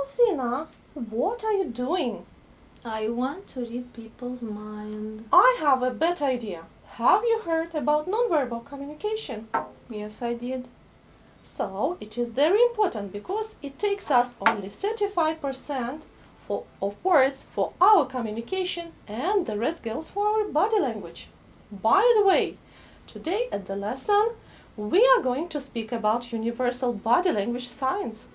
Zina, what are you doing? I want to read people's mind. I have a better idea. Have you heard about nonverbal communication? Yes, I did. So, it is very important because it takes us only 35% of words for our communication and the rest goes for our body language. By the way, today at the lesson, we are going to speak about universal body language signs.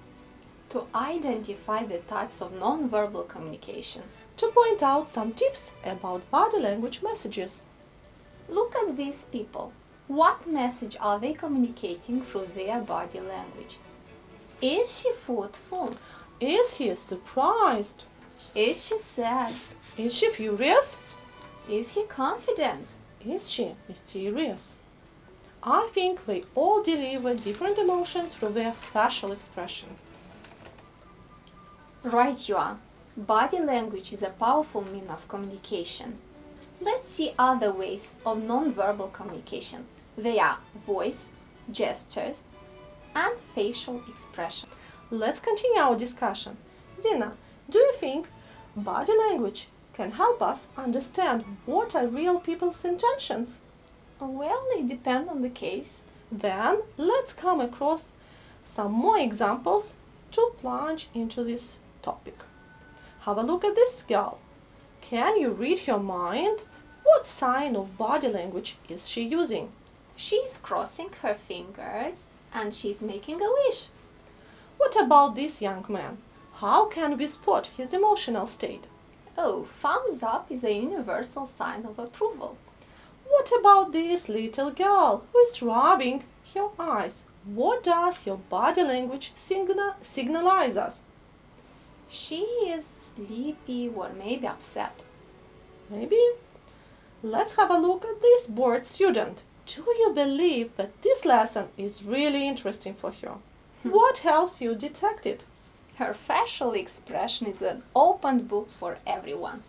To identify the types of nonverbal communication. To point out some tips about body language messages. Look at these people. What message are they communicating through their body language? Is she thoughtful? Is he surprised? Is she sad? Is she furious? Is he confident? Is she mysterious? I think they all deliver different emotions through their facial expression. Right you are. Body language is a powerful means of communication. Let's see other ways of nonverbal communication. They are voice, gestures, and facial expression. Let's continue our discussion. Zina, do you think body language can help us understand what are real people's intentions? Well, it depends on the case. Then let's come across some more examples to plunge into this topic. Have a look at this girl. Can you read her mind? What sign of body language is she using? She's crossing her fingers and she's making a wish. What about this young man? How can we spot his emotional state? Oh, thumbs up is a universal sign of approval. What about this little girl who is rubbing her eyes? What does her body language signalize us? She is sleepy or maybe upset. Maybe. Let's have a look at this bored student. Do you believe that this lesson is really interesting for her? What helps you detect it? Her facial expression is an open book for everyone.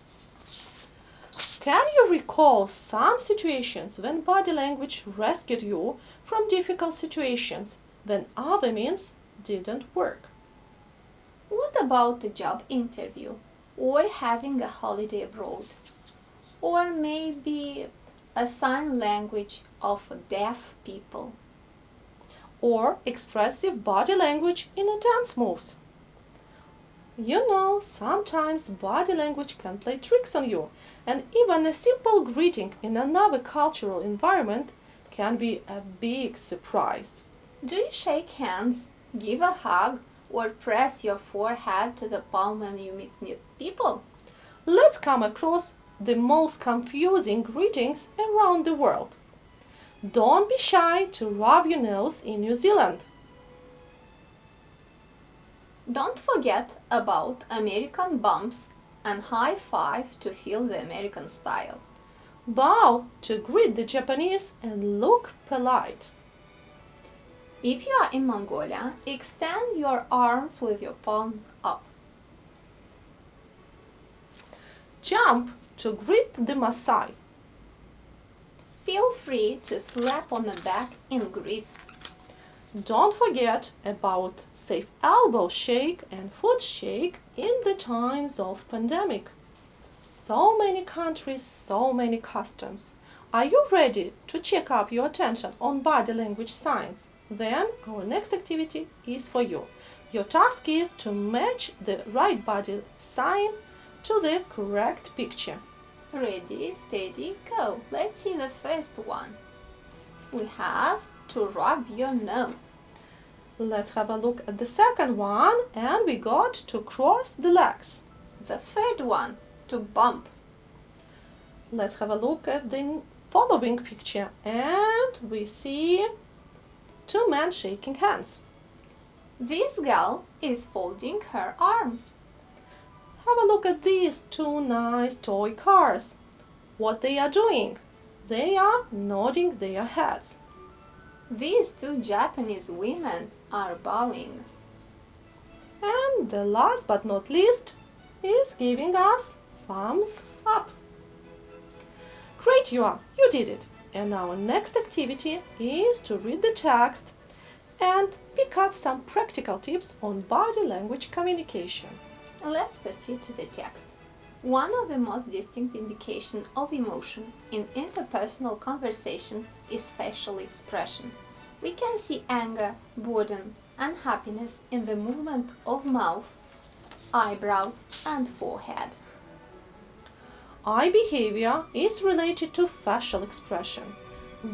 Can you recall some situations when body language rescued you from difficult situations when other means didn't work? What about a job interview or having a holiday abroad? Or maybe a sign language of deaf people? Or expressive body language in a dance moves? You know, sometimes body language can play tricks on you, and even a simple greeting in another cultural environment can be a big surprise. Do you shake hands, give a hug, or press your forehead to the palm when you meet new people? Let's come across the most confusing greetings around the world. Don't be shy to rub your nose in New Zealand. Don't forget about American bumps and high five to feel the American style. Bow to greet the Japanese and look polite. If you are in Mongolia, extend your arms with your palms up. Jump to greet the Maasai. Feel free to slap on the back in Greece. Don't forget about safe elbow shake and foot shake in the times of pandemic. So many countries, so many customs. Are you ready to check up your attention on body language signs? Then our next activity is for you. Your task is to match the right body sign to the correct picture. Ready, steady, go. Let's see the first one. We have to rub your nose. Let's have a look at the second one, and we got to cross the legs. The third one, to bump. Let's have a look at the following picture, and we see two men shaking hands. This girl is folding her arms. Have a look at these two nice toy cars. What they are doing? They are nodding their heads. These two Japanese women are bowing. And the last but not least is giving us thumbs up. Great you are, you did it. And our next activity is to read the text and pick up some practical tips on body language communication. Let's proceed to the text. One of the most distinct indications of emotion in interpersonal conversation is facial expression. We can see anger, boredom, and happiness in the movement of mouth, eyebrows, and forehead. Eye behavior is related to facial expression.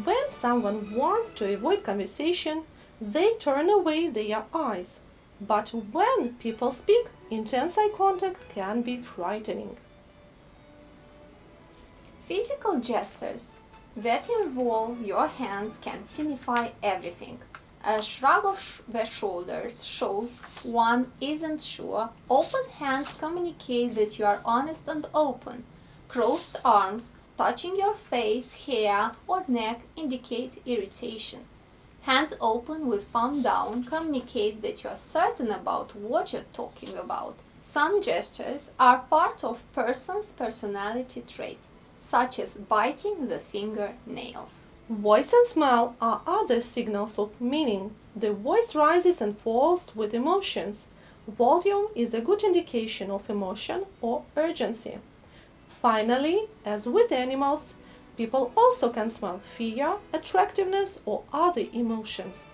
When someone wants to avoid conversation, they turn away their eyes. But when people speak, intense eye contact can be frightening. Physical gestures that involve your hands can signify everything. A shrug of the shoulders shows one isn't sure. Open hands communicate that you are honest and open. Crossed arms touching your face, hair, or neck indicate irritation. Hands open with palm down communicates that you are certain about what you're talking about. Some gestures are part of person's personality trait, such as biting the fingernails. Voice and smile are other signals of meaning. The voice rises and falls with emotions. Volume is a good indication of emotion or urgency. Finally, as with animals, people also can smell fear, attractiveness, or other emotions.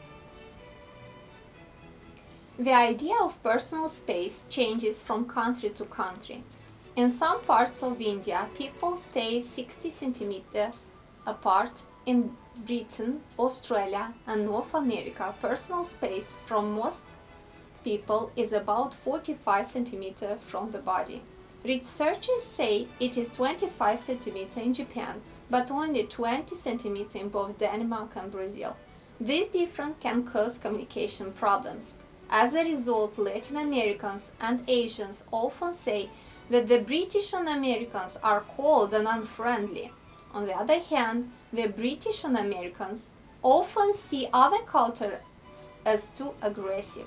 The idea of personal space changes from country to country. In some parts of India, people stay 60 centimeters apart. In Britain, Australia, and North America, personal space from most people is about 45 centimeters from the body. Researchers say it is 25 centimeters in Japan, but only 20 centimeters in both Denmark and Brazil. This difference can cause communication problems. As a result, Latin Americans and Asians often say that the British and Americans are cold and unfriendly. On the other hand, the British and Americans often see other cultures as too aggressive.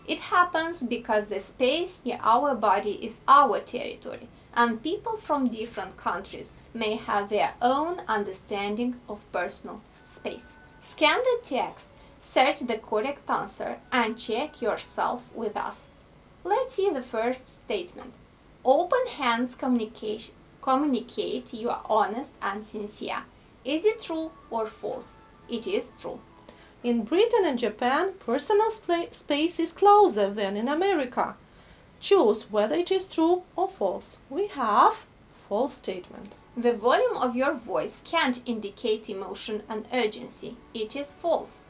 It happens because the space near our body is our territory, and people from different countries may have their own understanding of personal space. Scan the text, search the correct answer, and check yourself with us. Let's see the first statement. Open hands communicate you are honest and sincere. Is it true or false? It is true. In Britain and Japan, personal space is closer than in America. Choose whether it is true or false. We have false statement. The volume of your voice can't indicate emotion and urgency. It is false.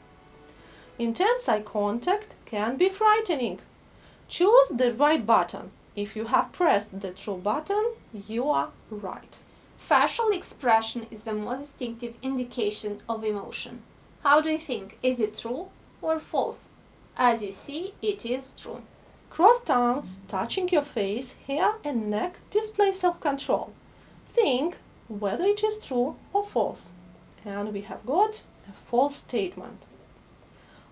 Intense eye contact can be frightening. Choose the right button. If you have pressed the true button, you are right. Facial expression is the most distinctive indication of emotion. How do you think? Is it true or false? As you see, it is true. Crossed arms touching your face, hair and neck display self-control. Think whether it is true or false. And we have got a false statement.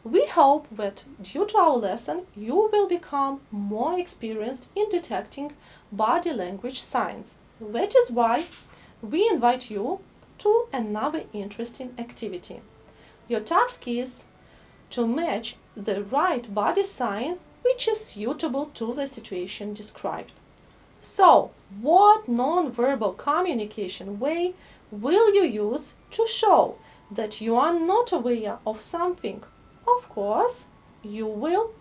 We hope that due to our lesson, you will become more experienced in detecting body language signs. That is why we invite you to another interesting activity. Your task is to match the right body sign which is suitable to the situation described. So, what non-verbal communication way will you use to show that you are not aware of something? Of course, you will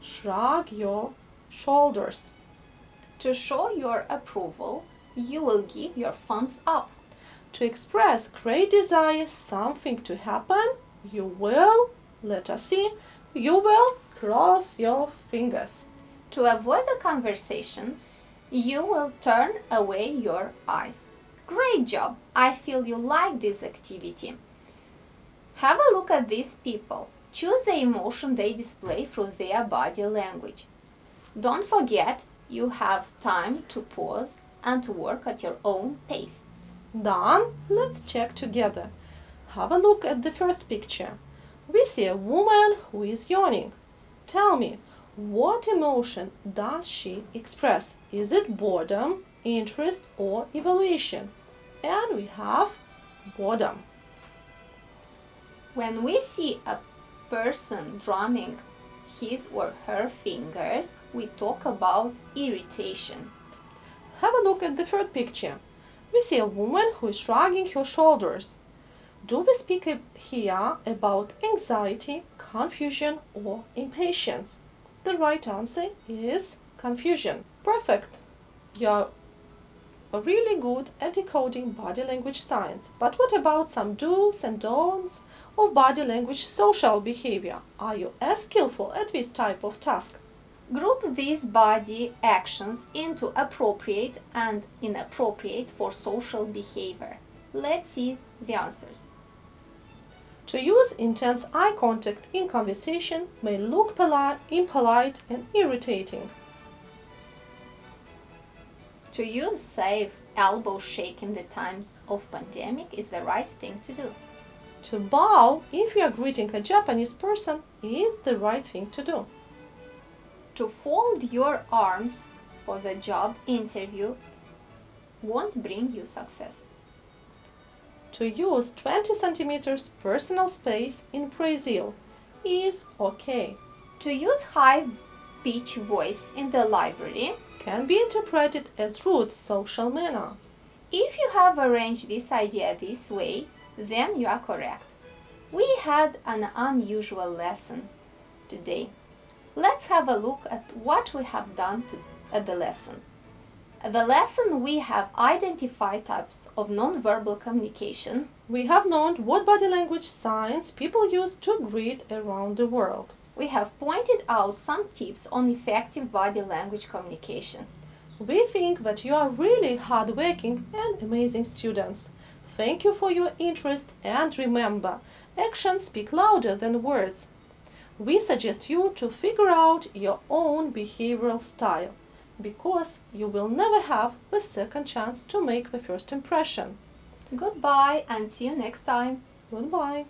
shrug your shoulders. To show your approval, you will give your thumbs up. To express great desire something to happen, you will, let us see, you will cross your fingers. To avoid the conversation, you will turn away your eyes. Great job! I feel you like this activity. Have a look at these people. Choose the emotion they display through their body language. Don't forget, you have time to pause and to work at your own pace. Done. Let's check together. Have a look at the first picture. We see a woman who is yawning. Tell me, what emotion does she express? Is it boredom, interest, or evaluation? And we have boredom. When we see a person drumming his or her fingers, we talk about irritation. Have a look at the third picture. We see a woman who is shrugging her shoulders. Do we speak here about anxiety, confusion, or impatience? The right answer is confusion. Perfect. You're really good at decoding body language science. But what about some do's and don'ts of body language social behavior? Are you as skillful at this type of task? Group these body actions into appropriate and inappropriate for social behavior. Let's see the answers. To use intense eye contact in conversation may look impolite and irritating. To use safe elbow shake in the times of pandemic is the right thing to do. To bow if you are greeting a Japanese person is the right thing to do. To fold your arms for the job interview won't bring you success. To use 20 centimeters personal space in Brazil is okay. To use high-pitched voice in the library can be interpreted as rude social manner. If you have arranged this idea this way, then you are correct. We had an unusual lesson today. Let's have a look at what we have done at the lesson. At the lesson, we have identified types of nonverbal communication. We have learned what body language signs people use to greet around the world. We have pointed out some tips on effective body language communication. We think that you are really hardworking and amazing students. Thank you for your interest, and remember, actions speak louder than words. We suggest you to figure out your own behavioral style, because you will never have the second chance to make the first impression. Goodbye and see you next time. Goodbye.